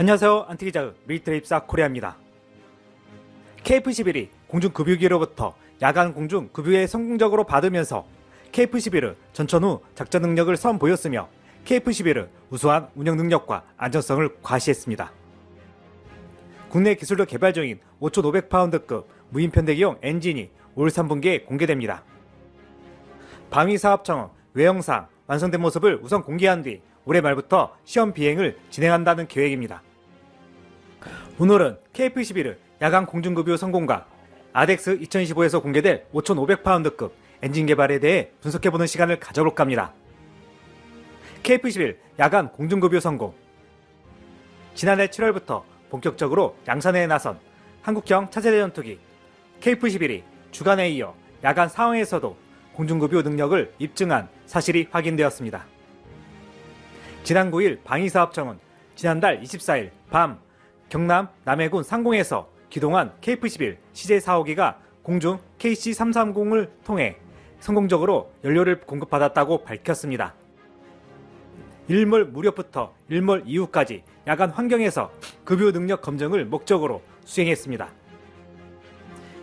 안녕하세요. 안티기자의 밀리터리 입사 코리아입니다. KF-11이 공중급유기로부터 야간 공중급유에 성공적으로 받으면서 KF-11의 전천 후 작전 능력을 선보였으며 KF-11의 우수한 운영 능력과 안전성을 과시했습니다. 국내 기술로 개발 중인 5,500파운드급 무인편대기용 엔진이 올 3분기에 공개됩니다. 방위사업청은 외형상 완성된 모습을 우선 공개한 뒤 올해 말부터 시험 비행을 진행한다는 계획입니다. 오늘은 KF-11의 야간 공중급유 성공과 아덱스 2025에서 공개될 5,500파운드급 엔진 개발에 대해 분석해보는 시간을 가져볼까 합니다. KF-11 야간 공중급유 성공. 지난해 7월부터 본격적으로 양산에 나선 한국형 차세대 전투기 KF-11이 주간에 이어 야간 상황에서도 공중급유 능력을 입증한 사실이 확인되었습니다. 지난 9일 방위사업청은 지난달 24일 밤 경남 남해군 상공에서 기동한 KF-11 CJ 4호기가 공중 KC-330을 통해 성공적으로 연료를 공급받았다고 밝혔습니다. 일몰 무렵부터 일몰 이후까지 야간 환경에서 급유 능력 검증을 목적으로 수행했습니다.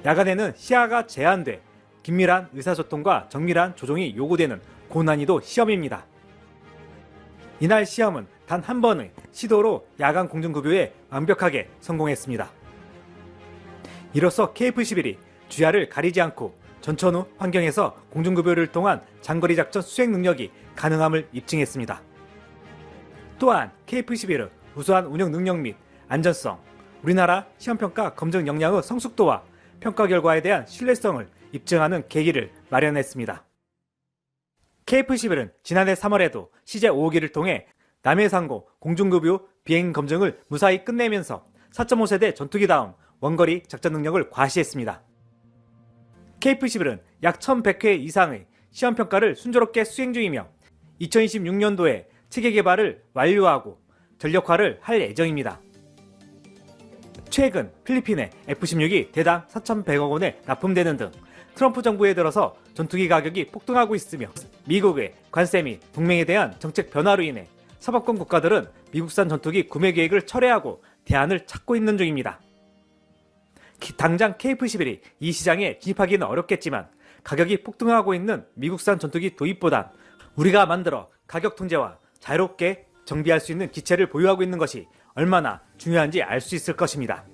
야간에는 시야가 제한돼 긴밀한 의사소통과 정밀한 조종이 요구되는 고난이도 시험입니다. 이날 시험은 단 한 번의 시도로 야간 공중급유에 완벽하게 성공했습니다. 이로써 KF-11이 주야를 가리지 않고 전천 후 환경에서 공중급유를 통한 장거리 작전 수행 능력이 가능함을 입증했습니다. 또한 KF-11의 우수한 운영 능력 및 안전성, 우리나라 시험평가 검증 역량의 성숙도와 평가 결과에 대한 신뢰성을 입증하는 계기를 마련했습니다. KF-11은 지난해 3월에도 CJ 5호기를 통해 남해상공 공중급유 비행 검증을 무사히 끝내면서 4.5세대 전투기다운 원거리 작전 능력을 과시했습니다. KF-11은 약 1,100회 이상의 시험평가를 순조롭게 수행 중이며 2026년도에 체계 개발을 완료하고 전력화를 할 예정입니다. 최근 필리핀에 F-16이 대당 4,100억 원에 납품되는 등 트럼프 정부에 들어서 전투기 가격이 폭등하고 있으며 미국의 관세 및 동맹에 대한 정책 변화로 인해 서방권 국가들은 미국산 전투기 구매 계획을 철회하고 대안을 찾고 있는 중입니다. 당장 KF-11이 이 시장에 진입하기는 어렵겠지만 가격이 폭등하고 있는 미국산 전투기 도입보단 우리가 만들어 가격 통제와 자유롭게 정비할 수 있는 기체를 보유하고 있는 것이 얼마나 중요한지 알 수 있을 것입니다.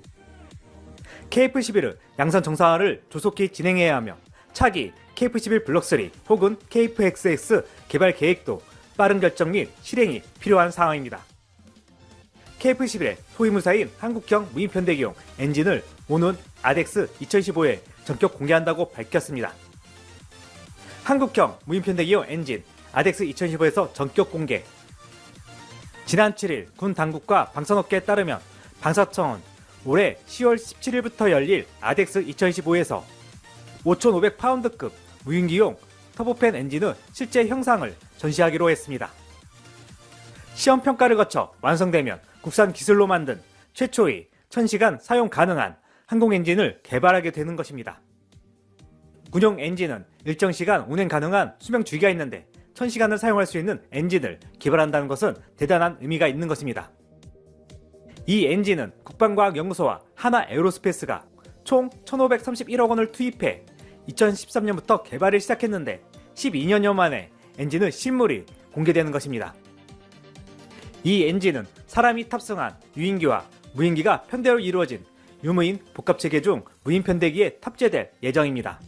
KF-11의 양산 정상화를 조속히 진행해야 하며 차기 KF-11 블록 3 혹은 KF-XX 개발 계획도 빠른 결정 및 실행이 필요한 상황입니다. KF-11의 소위무사인 한국형 무인편대기용 엔진을 오는 아덱스 2015에 전격 공개한다고 밝혔습니다. 한국형 무인편대기용 엔진 아덱스 2015에서 전격 공개. 지난 7일 군 당국과 방산업계에 따르면 방사청은 올해 10월 17일부터 열릴 아덱스 2015에서 5,500파운드급 무인기용 터보팬 엔진의 실제 형상을 전시하기로 했습니다. 시험평가를 거쳐 완성되면 국산 기술로 만든 최초의 1000시간 사용 가능한 항공 엔진을 개발하게 되는 것입니다. 군용 엔진은 일정 시간 운행 가능한 수명 주기가 있는데 1000시간을 사용할 수 있는 엔진을 개발한다는 것은 대단한 의미가 있는 것입니다. 이 엔진은 국방과학연구소와 하나에어로스페이스가 총 1,531억 원을 투입해 2013년부터 개발을 시작했는데 12년여 만에 엔진의 실물이 공개되는 것입니다. 이 엔진은 사람이 탑승한 유인기와 무인기가 편대로 이루어진 유무인 복합체계 중 무인편대기에 탑재될 예정입니다.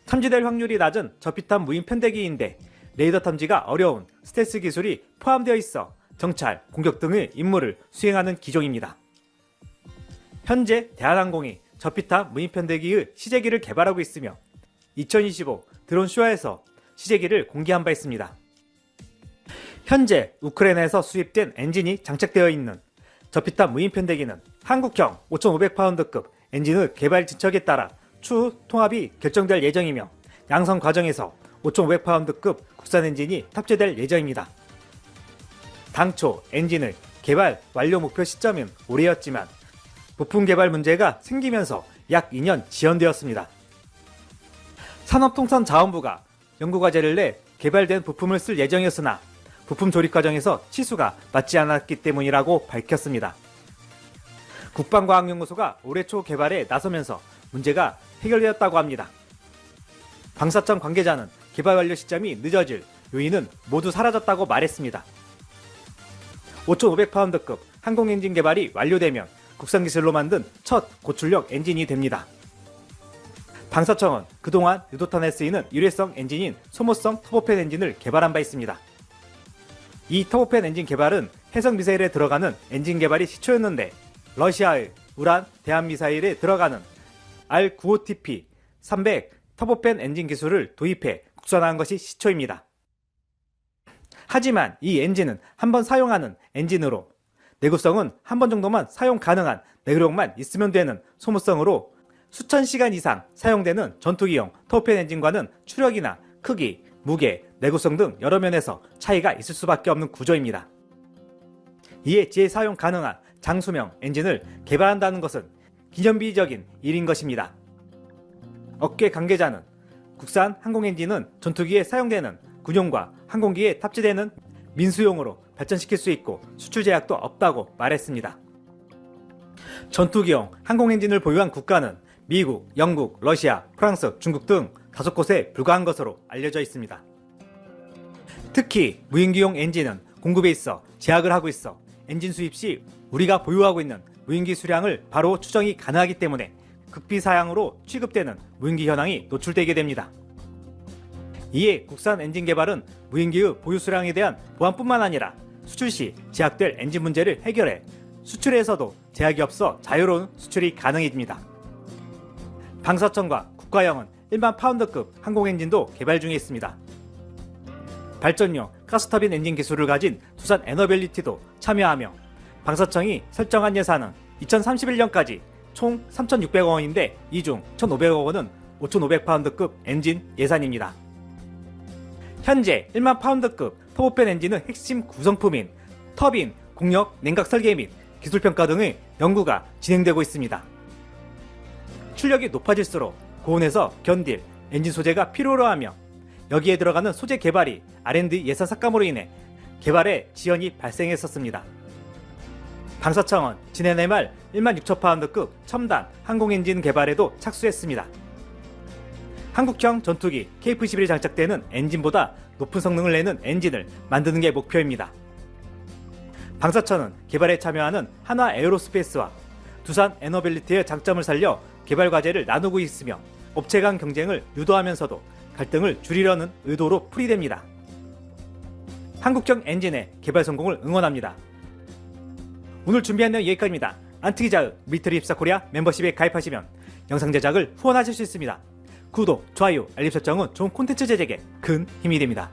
탐지될 확률이 낮은 저피탄 무인편대기인데 레이더 탐지가 어려운 스텔스 기술이 포함되어 있어 정찰, 공격 등의 임무를 수행하는 기종입니다. 현재 대한항공이 저피탄 무인편대기의 시제기를 개발하고 있으며 2025 드론 쇼에서 시제기를 공개한 바 있습니다. 현재 우크라이나에서 수입된 엔진이 장착되어 있는 저피탄 무인편대기는 한국형 5,500파운드급 엔진의 개발 진척에 따라 추후 통합이 결정될 예정이며 양성 과정에서 5,500파운드급 국산 엔진이 탑재될 예정입니다. 당초 엔진의 개발 완료 목표 시점은 올해였지만 부품 개발 문제가 생기면서 약 2년 지연되었습니다. 산업통상자원부가 연구과제를 내 개발된 부품을 쓸 예정이었으나 부품 조립 과정에서 치수가 맞지 않았기 때문이라고 밝혔습니다. 국방과학연구소가 올해 초 개발에 나서면서 문제가 해결되었다고 합니다. 방사청 관계자는 개발 완료 시점이 늦어질 요인은 모두 사라졌다고 말했습니다. 5,500파운드급 항공엔진 개발이 완료되면 국산 기술로 만든 첫 고출력 엔진이 됩니다. 방사청은 그동안 유도탄에 쓰이는 일회성 엔진인 소모성 터보팬 엔진을 개발한 바 있습니다. 이 터보팬 엔진 개발은 해상 미사일에 들어가는 엔진 개발이 시초였는데 러시아의 우란 대함 미사일에 들어가는 R95TP 300 터보팬 엔진 기술을 도입해 국산화한 것이 시초입니다. 하지만 이 엔진은 한 번 사용하는 엔진으로 내구성은 한 번 정도만 사용 가능한 내구력만 있으면 되는 소모성으로 수천 시간 이상 사용되는 전투기용 터보팬 엔진과는 추력이나 크기, 무게, 내구성 등 여러 면에서 차이가 있을 수밖에 없는 구조입니다. 이에 재사용 가능한 장수명 엔진을 개발한다는 것은 기념비적인 일인 것입니다. 업계 관계자는 국산 항공엔진은 전투기에 사용되는 군용과 항공기에 탑재되는 민수용으로 발전시킬 수 있고 수출 제약도 없다고 말했습니다. 전투기용 항공엔진을 보유한 국가는 미국, 영국, 러시아, 프랑스, 중국 등 5곳에 불과한 것으로 알려져 있습니다. 특히 무인기용 엔진은 공급에 있어 제약을 하고 있어 엔진 수입 시 우리가 보유하고 있는 무인기 수량을 바로 추정이 가능하기 때문에 극비 사양으로 취급되는 무인기 현황이 노출되게 됩니다. 이에 국산 엔진 개발은 무인기의 보유 수량에 대한 보안뿐만 아니라 수출 시 제약될 엔진 문제를 해결해 수출에서도 제약이 없어 자유로운 수출이 가능해집니다. 방사청과 국가형은 1만 파운드급 항공엔진도 개발 중에 있습니다. 발전용 가스터빈 엔진 기술을 가진 두산 에너빌리티도 참여하며 방사청이 설정한 예산은 2031년까지 총 3,600억 원인데 이 중 1,500억 원은 5,500파운드급 엔진 예산입니다. 현재 1만 파운드급 터보팬 엔진의 핵심 구성품인 터빈, 공력, 냉각 설계 및 기술평가 등의 연구가 진행되고 있습니다. 출력이 높아질수록 고온에서 견딜 엔진 소재가 필요로 하며 여기에 들어가는 소재 개발이 R&D 예산 삭감으로 인해 개발에 지연이 발생했었습니다. 방사청은 지난해 말 16,000파운드급 첨단 항공엔진 개발에도 착수했습니다. 한국형 전투기 KF-11에 장착되는 엔진보다 높은 성능을 내는 엔진을 만드는 게 목표입니다. 방사청은 개발에 참여하는 한화 에어로스페이스와 두산 에너빌리티의 장점을 살려 개발 과제를 나누고 있으며 업체 간 경쟁을 유도하면서도 갈등을 줄이려는 의도로 풀이됩니다. 한국형 엔진의 개발 성공을 응원합니다. 오늘 준비한 내용 여기까지입니다. 안트기자의 밀리터리 입사 코리아 멤버십에 가입하시면 영상 제작을 후원하실 수 있습니다. 구독, 좋아요, 알림 설정은 좋은 콘텐츠 제작에 큰 힘이 됩니다.